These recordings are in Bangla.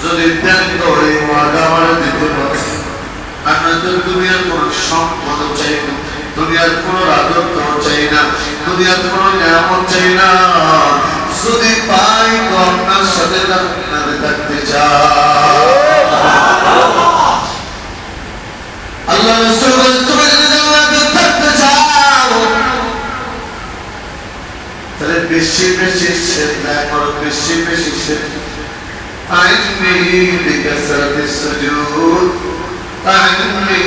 যদি ত্যাগ করে ওয়াদা আমার দিতে পারে, আমরা তো দুনিয়ার কোন সম্পদ চাই না, দুনিয়ার কোন রাজত্ব চাই না, দুনিয়ার কোন নিয়ামত চাই না। যদি পাই তো আপনার সাথে থাকতে চাই। আল্লাহ রাসূল বলেন, তুমি যদি জান্নাতে থাকতে চাও তাহলে বেশি বেশি সিজদা করো, বেশি বেশি সিজদা। আইনি বিকাসরাতিস সুজুদ, আইনি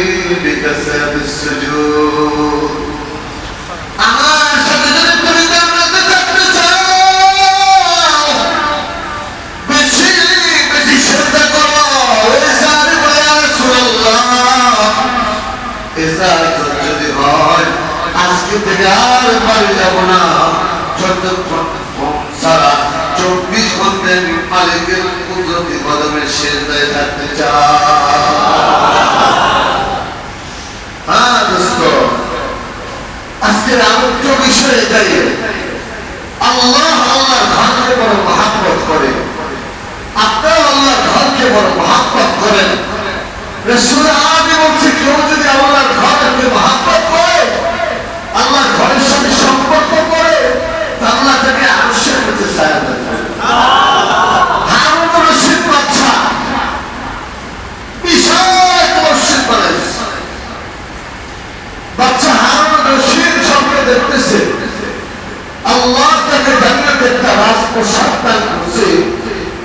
বিকাসরাতিস সুজুদ। আমার সাথে যদি তুমি জান্নাতে থাকতে চাও বেশি বেশি সিজদা করো। ইসারে বলে ইয়া রাসূলুল্লাহ, ইজাজত যদি হয় আজকে থেকে আর বাড়ি যাব না, যতক্ষণ সারা 24 ঘন্টা মালিকের কুদরতি কদমে সিজদায় থাকতে চাই। হ্যাঁ দোস্ত, আজকের আলোচ্য বিষয় এটাই। আল্লাহ আল্লাহর ঘরকে বড় মহব্বত করে, আপনারা আল্লাহর ঘরকে বড় মহব্বত করেন। রাসূল আরবি বলছে, কেউ যদি আল্লাহর ঘরকে মহব্বত করে, আল্লাহর ঘরের সাথে সম্পর্ক করে, আল্লাহ তাকে আরশের নিচে ছায়া দেন। হারুন রশিদ বাদশা বিশাল এক মসজিদ বানাইছে। বাদশা হারুন রশিদ স্বপ্নে দেখতেছে আল্লাহ তাকে জান্নাতে একটা রাজপ্রাসাদ দান করছে,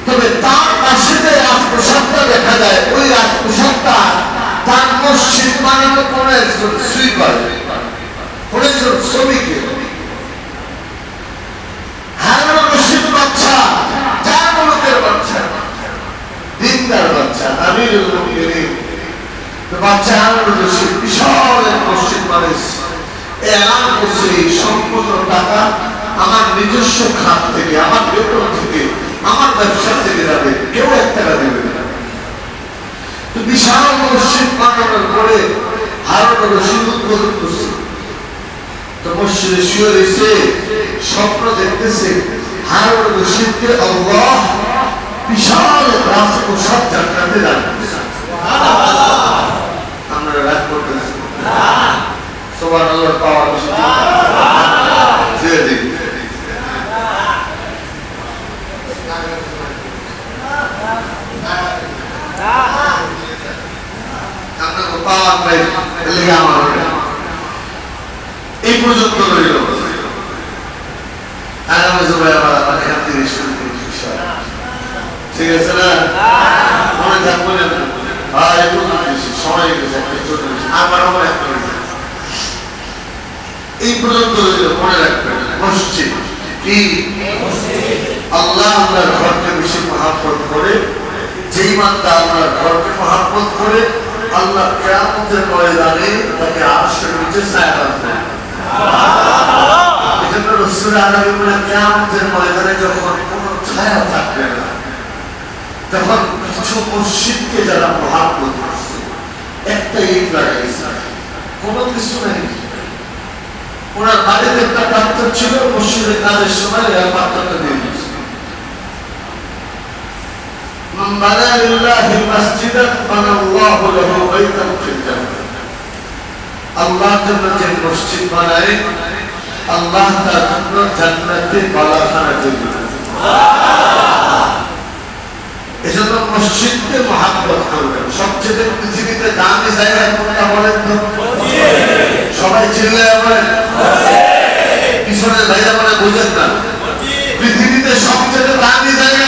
তবে তার পাশে যে রাজপ্রাসাদটা দেখা যায়, ওই রাজপ্রাসাদটা তার মসজিদ বানানো কোন একজন সুইপার, কোন একজন শ্রমিকের। হারুন রশিদ বাদশা চার মুলুকের বাদশা, দিনদার বাদশা, আমিরুল মুমিনিন। তো বাদশা হারুন রশিদ বিশাল এক মসজিদ বানাইছে। এলান করছে, সম্পূর্ণ টাকা আমার নিজস্ব খাত থেকে, আমার বেতন থেকে, আমার ব্যবসা থেকে যাবে, কেউ 1 টাকা দেবে না। তো বিশাল মসজিদ বানানোর পরে হারুন রশিদ উদ্বোধন করছে। তো মসজিদে শুয়ে রয়েছে, স্বপ্ন দেখতেছে হারুন রশিদকে আল্লাহ বিশাল রাজপ্রাসাদ জান্নাতে দান করেছে। আমরা রাগ করতেছি না, সুবহানাল্লাহ পাওয়ার জি জি আমরা পাওয়ার নাই, এলে আমার এই পর্যন্ত রইল। আগামী জুমায় আবার এখান থেকে শুরু করি, ঠিক আছে না? মনে থাকবো না ভাই, সময় গেছে, আমার এই পর্যন্ত রইল। মনে রাখবেন, মসজিদ কি আল্লাহ আল্লাহর ঘরকে বেশি মহব্বত করে। যেই বান্দা আল্লাহর ঘরকে মহব্বত করে, আল্লাহ কিয়ামতের ময়দানে তাকে আরশের নিচে ছায়া দেন। এজন্য রাসূল আরবি বলেন, কিয়ামতের ময়দানে যখন কোনো ছায়া থাকবে না, তখন কিছু মসজিদকে যারা মহব্বত করছে, একটা ইট লাগাইছে, কোনো কিছু নাই। ওনার বাড়িতে একটা পাত্র ছিল, মসজিদের কাজের সময় এই পাত্রটা দিয়ে দিয়েছে। মান বানা লিল্লাহি মাসজিদান বানাল্লাহু লাহু বাইতান ফিল জান্নাহ। আল্লাহর জন্য যে মসজিদ বানায়, আল্লাহ তার জন্য জান্নাতে বালাখানা তৈরি করে। এজন্য মসজিদকে মহব্বত করবেন। সবচেয়ে পৃথিবীতে দামি জায়গা কোনটা বলেন তো? সবাই চিল্লায় বলেন, পিছনের ভাইরা বলে বুঝেন না। পৃথিবীতে সবচেয়ে দামি জায়গা